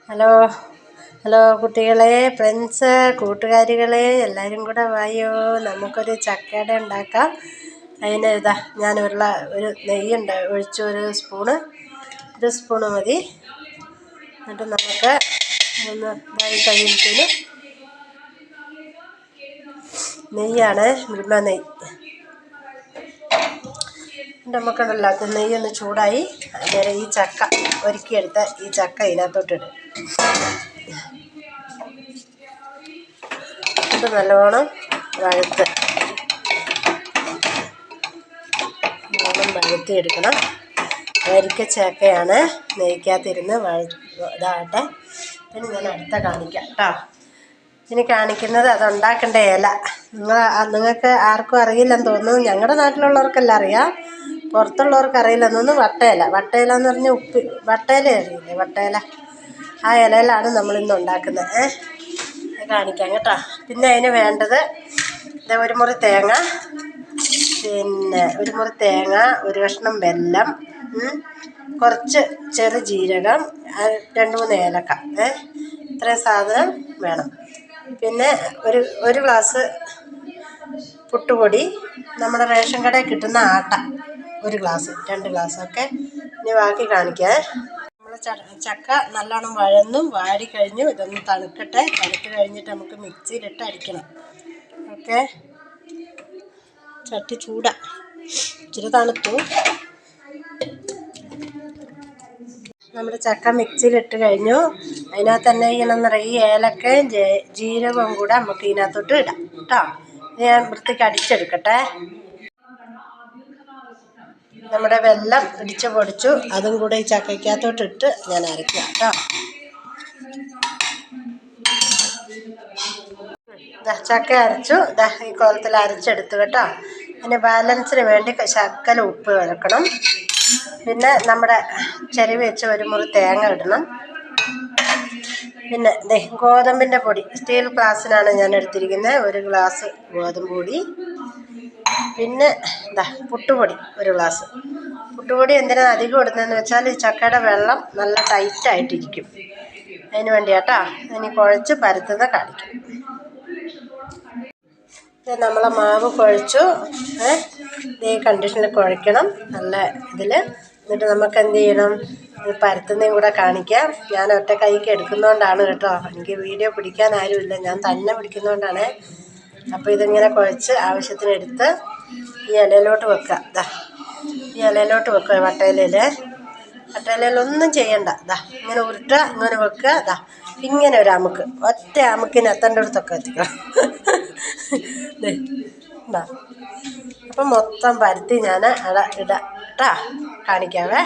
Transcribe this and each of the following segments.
Hello hello കുട്ടികളെ, friends, കൂട്ടുകാരികളെ, എല്ലാവരും കൂടെ വായോ, നമുക്കൊരു ചക്കയട ഉണ്ടാക്കാം. അതിന് ഞാൻ ഒരു നെയ്യ് ഒഴിച്ചു, ഒരു സ്പൂണ് മതി. എന്നിട്ട് നമുക്ക് ഒന്ന് ഇതായി കഴിയുമ്പോഴത്തേനും നെയ്യാണ്, മിൽമ നെയ്യ്. നമുക്കുണ്ടല്ലോ നെയ്യൊന്ന് ചൂടായി അന്നേരം ഈ ചക്ക ഒരുക്കിയെടുത്ത ഈ ചക്ക ഇതിനകത്തോട്ടിടും. ഇത് നല്ലോണം വഴുത്തിയെടുക്കണം. വരിക്ക ചക്കയാണ്, നെയ്ക്കകത്തിരുന്ന് ഇതാകട്ടെ. പിന്നെ ഞാൻ അടുത്ത കാണിക്കാം കേട്ടോ. ഇനി കാണിക്കുന്നത് അതുണ്ടാക്കേണ്ട ഇല. നിങ്ങൾക്ക് ആർക്കും അറിയില്ലെന്ന് തോന്നുന്നു. ഞങ്ങളുടെ നാട്ടിലുള്ളവർക്കെല്ലാം അറിയാം, പുറത്തുള്ളവർക്ക് അറിയില്ലെന്ന് തോന്നുന്നു. വട്ടയില എന്ന് പറഞ്ഞാൽ വട്ടയില അറിയില്ലേ, വട്ടയില. ആ ഇലയിലാണ് നമ്മളിന്ന് ഉണ്ടാക്കുന്നത്. കാണിക്കാം കേട്ടോ. പിന്നെ അതിന് വേണ്ടത് ഒരു മുറി തേങ്ങ, ഒരു കഷ്ണം വെല്ലം, കുറച്ച് ചെറുജീരകം, 2-3 ഏലക്ക. ഇത്രയും സാധനം വേണം. പിന്നെ ഒരു ഗ്ലാസ് പുട്ടുപൊടി, നമ്മുടെ റേഷൻ കടയിൽ കിട്ടുന്ന ആട്ട 1 ഗ്ലാസ്, 2 ഗ്ലാസ്സൊക്കെ. ഇനി ബാക്കി കാണിക്കാം. നമ്മൾ ചക്ക നല്ലോണം വാടിക്കഴിഞ്ഞു. ഇതൊന്ന് തണുക്കട്ടെ. തണുത്ത് കഴിഞ്ഞിട്ട് നമുക്ക് മിക്സിയിലിട്ട് അടിക്കണം. ഓക്കെ, ചട്ടി ചൂടാ, ഇച്ചിരി തണുത്തു. നമ്മുടെ ചക്ക മിക്സിയിലിട്ട് കഴിഞ്ഞു. അതിനകത്ത് തന്നെ ഈ ഏലക്കയും ജീരകവും കൂടെ നമുക്ക് ഇതിനകത്തോട്ട് ഇടാം കേട്ടോ. ഞാൻ വൃത്തിക്ക് അടിച്ചെടുക്കട്ടെ. നമ്മുടെ വെല്ലം ഇടിച്ച് പൊടിച്ചു, അതും കൂടെ ഈ ചക്കയ്ക്കകത്തോട്ടിട്ട് ഞാൻ അരയ്ക്കാം കേട്ടോ. ചക്ക അരച്ചു, ഈ കോലത്തിൽ അരച്ചെടുത്തു കേട്ടോ. പിന്നെ ബാലൻസിന് വേണ്ടി ശകല ഉപ്പ് ചേർക്കണം. പിന്നെ നമ്മുടെ ചെരുവി വെച്ച് ഒരു മുറി തേങ്ങ ഇടണം. പിന്നെ ഗോതമ്പിൻ്റെ പൊടി, സ്റ്റീൽ ഗ്ലാസ്സിനാണ് ഞാൻ എടുത്തിരിക്കുന്നത്, 1 ഗ്ലാസ് ഗോതമ്പ് പൊടി. പിന്നെ പുട്ടുപൊടി 1 ഗ്ലാസ്. പുട്ടുപൊടി എന്തിനാണ് അധികം ഇടുന്നതെന്ന് വെച്ചാൽ ഈ ചക്കയുടെ വെള്ളം നല്ല ടൈറ്റായിട്ടിരിക്കും, അതിന് വേണ്ടിയാട്ടോ. ഇനി കുഴച്ച് പരത്തുന്ന കാണിക്കും. നമ്മളെ മാവ് കുഴച്ചു, ഈ കണ്ടീഷനിൽ കുഴയ്ക്കണം, നല്ല ഇതിൽ. എന്നിട്ട് നമുക്ക് എന്ത് ചെയ്യണം, പരത്തുന്നതും കൂടെ കാണിക്കാം. ഞാൻ ഒറ്റ കൈക്ക് എടുക്കുന്നതുകൊണ്ടാണ് കേട്ടോ, എനിക്ക് വീഡിയോ പിടിക്കാൻ ആരുമില്ല, ഞാൻ തന്നെ പിടിക്കുന്നതുകൊണ്ടാണ്. അപ്പോൾ ഇതിങ്ങനെ കുഴച്ച് ആവശ്യത്തിനെടുത്ത് ഈ ഇലയിലോട്ട് വെക്കുക. ഈ ഇലയിലോട്ട് വെക്കുക, വട്ടയിലയിൽ ഒന്നും ചെയ്യണ്ട. ഇങ്ങനെ ഉരുട്ടുക, ഇങ്ങനെ വെക്കുക. ഇങ്ങനെ ഒരു അമുക്ക്, ഒറ്റ അമുക്കിന് എത്തേണ്ടടുത്തൊക്കെ എത്തിക്കണം. അപ്പം മൊത്തം പരത്തി ഞാൻ ഇടാ കാണിക്കാവേ.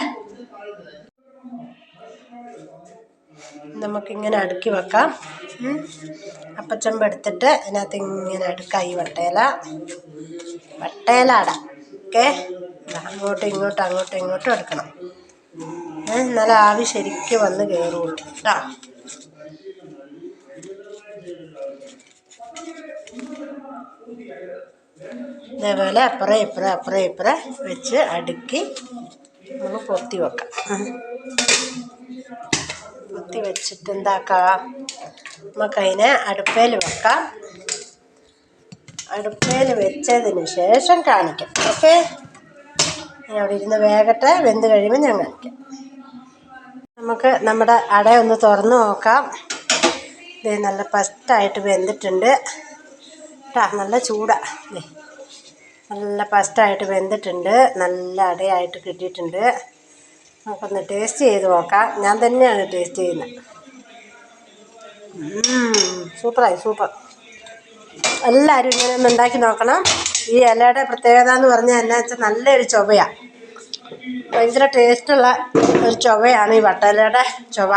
നമുക്കിങ്ങനെ അടുക്കി വെക്കാം. അപ്പച്ചമ്പ് എടുത്തിട്ട് അതിനകത്ത് ഇങ്ങനെ അടുക്കാം. ഈ വട്ടയില അട. ഓക്കെ, അങ്ങോട്ടും ഇങ്ങോട്ടും എടുക്കണം. നല്ല ആവി ശരിക്കും വന്ന് കയറുള്ളൂ കേട്ടോ. ഇതേപോലെ അപ്പുറം ഇപ്പുറം വെച്ച് അടുക്കി നമ്മൾ പൊത്തി വെക്കാം. പൊത്തി വെച്ചിട്ട് എന്താക്കാം, നമുക്കതിനെ അടുപ്പേൽ വെക്കാം. അടുപ്പേൽ വെച്ചതിന് ശേഷം കാണിക്കാം. ഓക്കെ, അവിടെ ഇരുന്ന് വേഗട്ടെ, വെന്ത് കഴിയുമ്പോൾ ഞാൻ കാണിക്കാം. നമുക്ക് നമ്മുടെ അട ഒന്ന് തുറന്ന് നോക്കാം. ഇത് നല്ല ഫസ്റ്റായിട്ട് വെന്തിട്ടുണ്ട് കേട്ടോ. നല്ല ചൂടാ, നല്ല ഫസ്റ്റായിട്ട് വെന്തിട്ടുണ്ട്, നല്ല അടയായിട്ട് കിട്ടിയിട്ടുണ്ട്. നമുക്കൊന്ന് ടേസ്റ്റ് ചെയ്ത് നോക്കാം. ഞാൻ തന്നെയാണ് ടേസ്റ്റ് ചെയ്യുന്നത്. സൂപ്പർ. എല്ലാവരും ഇങ്ങനെ ഒന്ന് ഉണ്ടാക്കി നോക്കണം. ഈ ഇലയുടെ പ്രത്യേകത എന്ന് പറഞ്ഞാൽ എന്നാ വെച്ചാൽ നല്ലൊരു ചൊവയാണ്, ഭയങ്കര ടേസ്റ്റുള്ള ഒരു ചൊവയാണ് ഈ വട്ടയിലയുടെ ചൊവ.